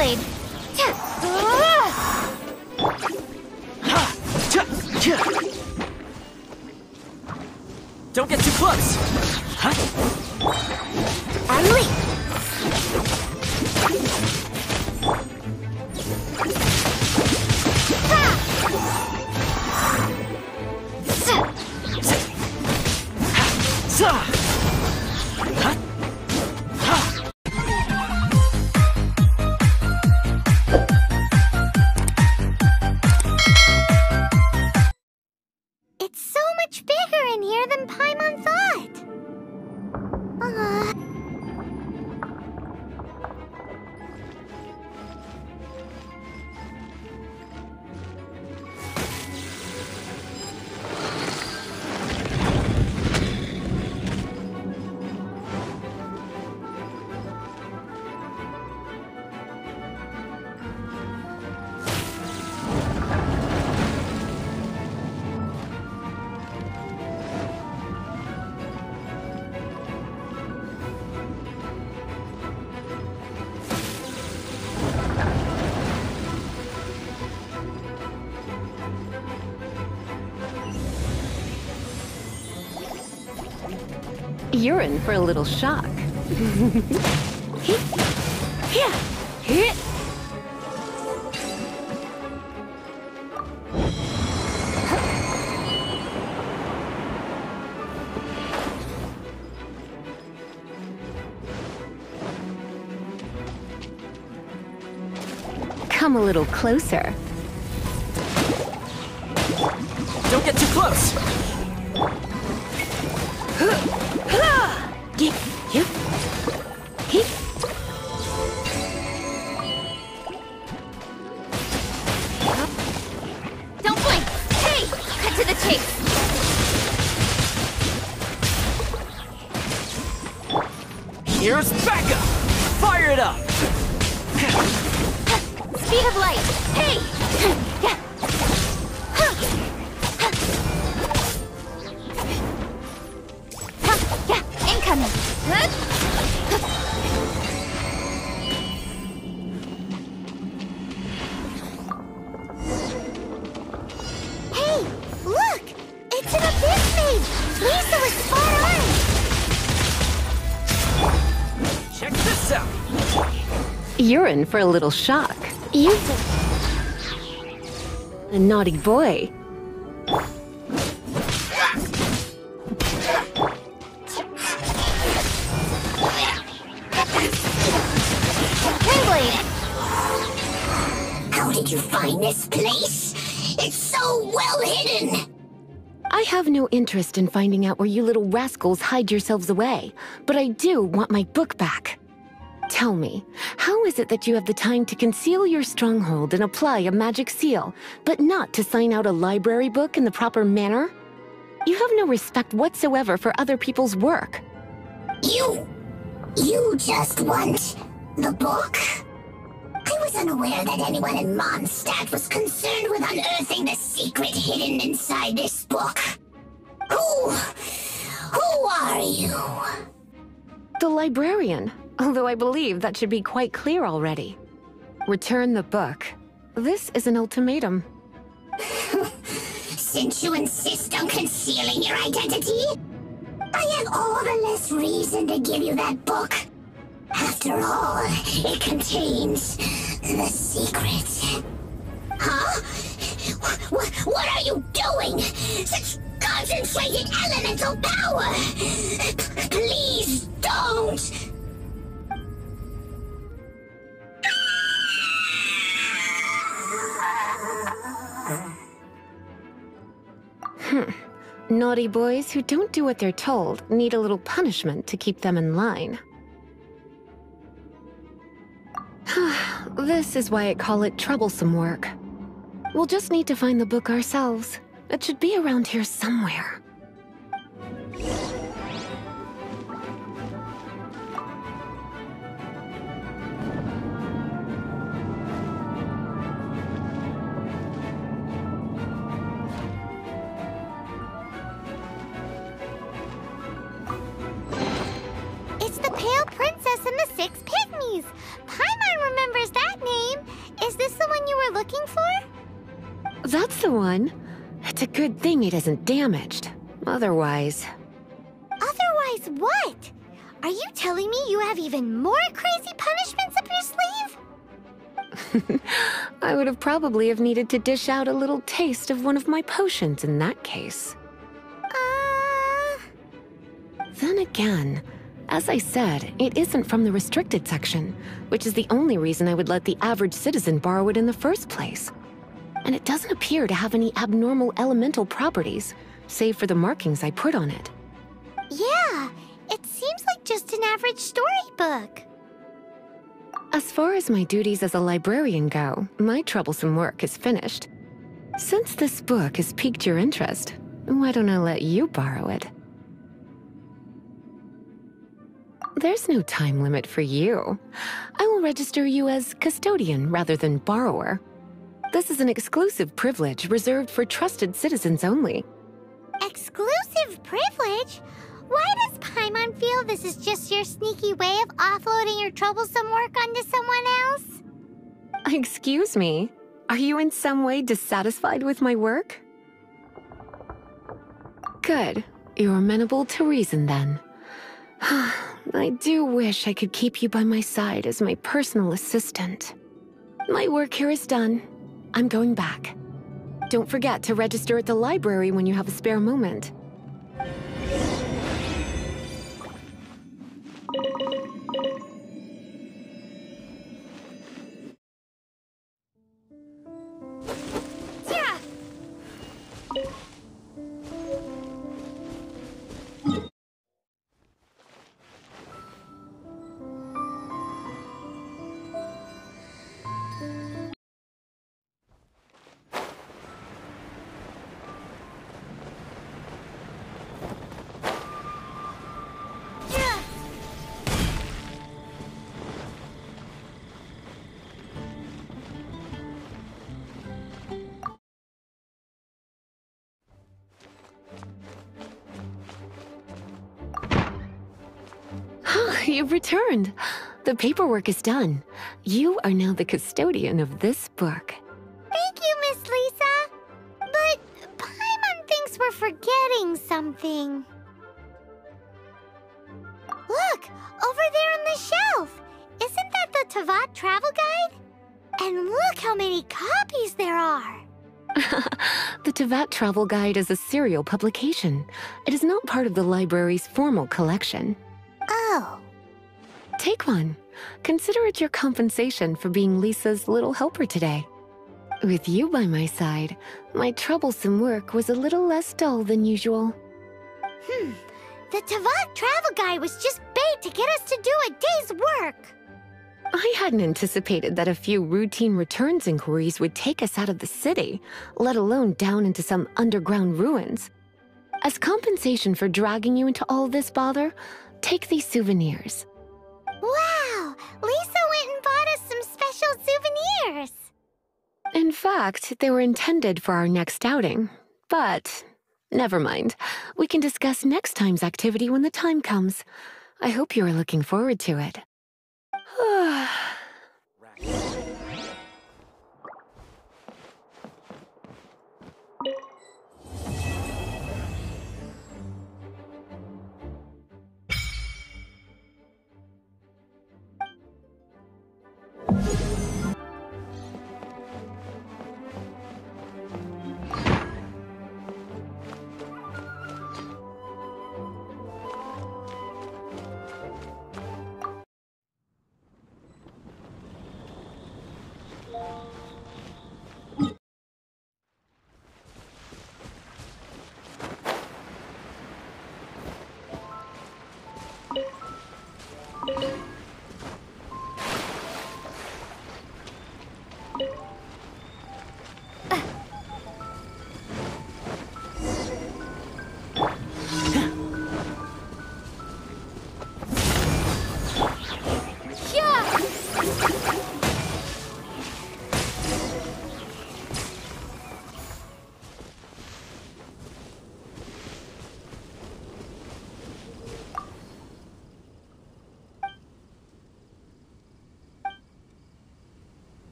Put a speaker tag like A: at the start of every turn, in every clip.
A: blade!
B: Don't get too close!
A: And leap! It's so much bigger in here than Paimon thought!
C: You're in for a little shock. Come a little closer.
B: Don't get too close!
A: Don't blink! Hey! Cut to the chase!
B: Here's backup! Fire it up!
A: Speed of light! Hey! Incoming! Hey! Look! It's an abyss mage! Lisa was spot on!
B: Check this out!
C: You're in for a little shock. A naughty boy.
A: How did you find this place? It's so well hidden!
C: I have no interest in finding out where you little rascals hide yourselves away, but I do want my book back. Tell me, how is it that you have the time to conceal your stronghold and apply a magic seal, but not to sign out a library book in the proper manner? You have no respect whatsoever for other people's work.
A: You just want the book? I was unaware that anyone in Mondstadt was concerned with unearthing the secret hidden inside this book. Who are you?
C: The librarian, although I believe that should be quite clear already. Return the book. This is an ultimatum.
A: Since you insist on concealing your identity, I have all the less reason to give you that book. After all, it contains the secret. Huh? What are you doing? Such concentrated elemental power! Please don't!
C: Naughty boys who don't do what they're told need a little punishment to keep them in line. This is why I call it troublesome work. We'll just need to find the book ourselves. It should be around here somewhere.
A: It's the Pale Princess and the Six Pygmies! Paimon remembers that name!
C: That's the one. It's a good thing it isn't damaged. Otherwise...
D: Otherwise what? Are you telling me you have even more crazy punishments up your sleeve?
C: I would have probably have needed to dish out a little taste of one of my potions in that case. Then again, as I said, it isn't from the restricted section, which is the only reason I would let the average citizen borrow it in the first place. And it doesn't appear to have any abnormal elemental properties, save for the markings I put on it.
D: Yeah, it seems like just an average storybook.
C: As far as my duties as a librarian go, my troublesome work is finished. Since this book has piqued your interest, why don't I let you borrow it? There's no time limit for you. I will register you as custodian rather than borrower. This is an exclusive privilege reserved for trusted citizens only.
D: Exclusive privilege? Why does Paimon feel this is just your sneaky way of offloading your troublesome work onto someone else?
C: Excuse me, are you in some way dissatisfied with my work? Good, you're amenable to reason then. I do wish I could keep you by my side as my personal assistant. My work here is done. I'm going back. Don't forget to register at the library when you have a spare moment. You've returned. The paperwork is done. You are now the custodian of this book.
D: Thank you, Miss Lisa. But Paimon thinks we're forgetting something. Look, over there on the shelf. Isn't that the Tavat travel guide? And look how many copies there are.
C: The Tavat Travel Guide is a serial publication. It is not part of the library's formal collection.
D: Oh.
C: Take one. Consider it your compensation for being Lisa's little helper today. With you by my side, my troublesome work was a little less dull than usual.
D: The Tavat travel guide was just bait to get us to do a day's work.
C: I hadn't anticipated that a few routine returns inquiries would take us out of the city, let alone down into some underground ruins. As compensation for dragging you into all this bother, take these souvenirs.
D: Wow! Lisa went and bought us some special souvenirs!
C: In fact, they were intended for our next outing. But, never mind. We can discuss next time's activity when the time comes. I hope you are looking forward to it.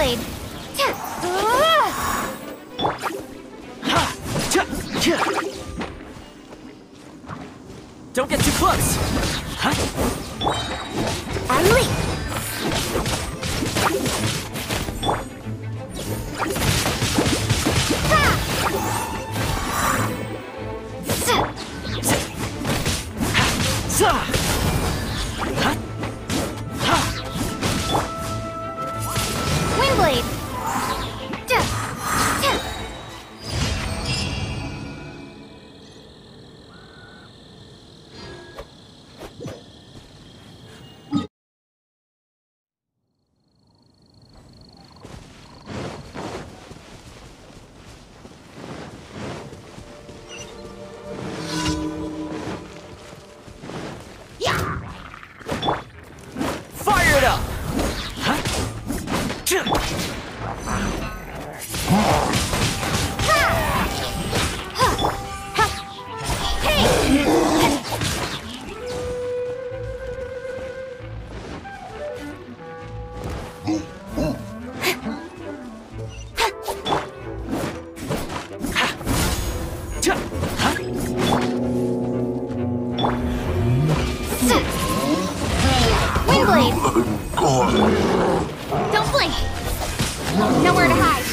D: Windblade!
B: Don't get too close!
D: Unleash! Windblade!
B: Fire it up!
D: Windblade! Don't blink! Nowhere to hide!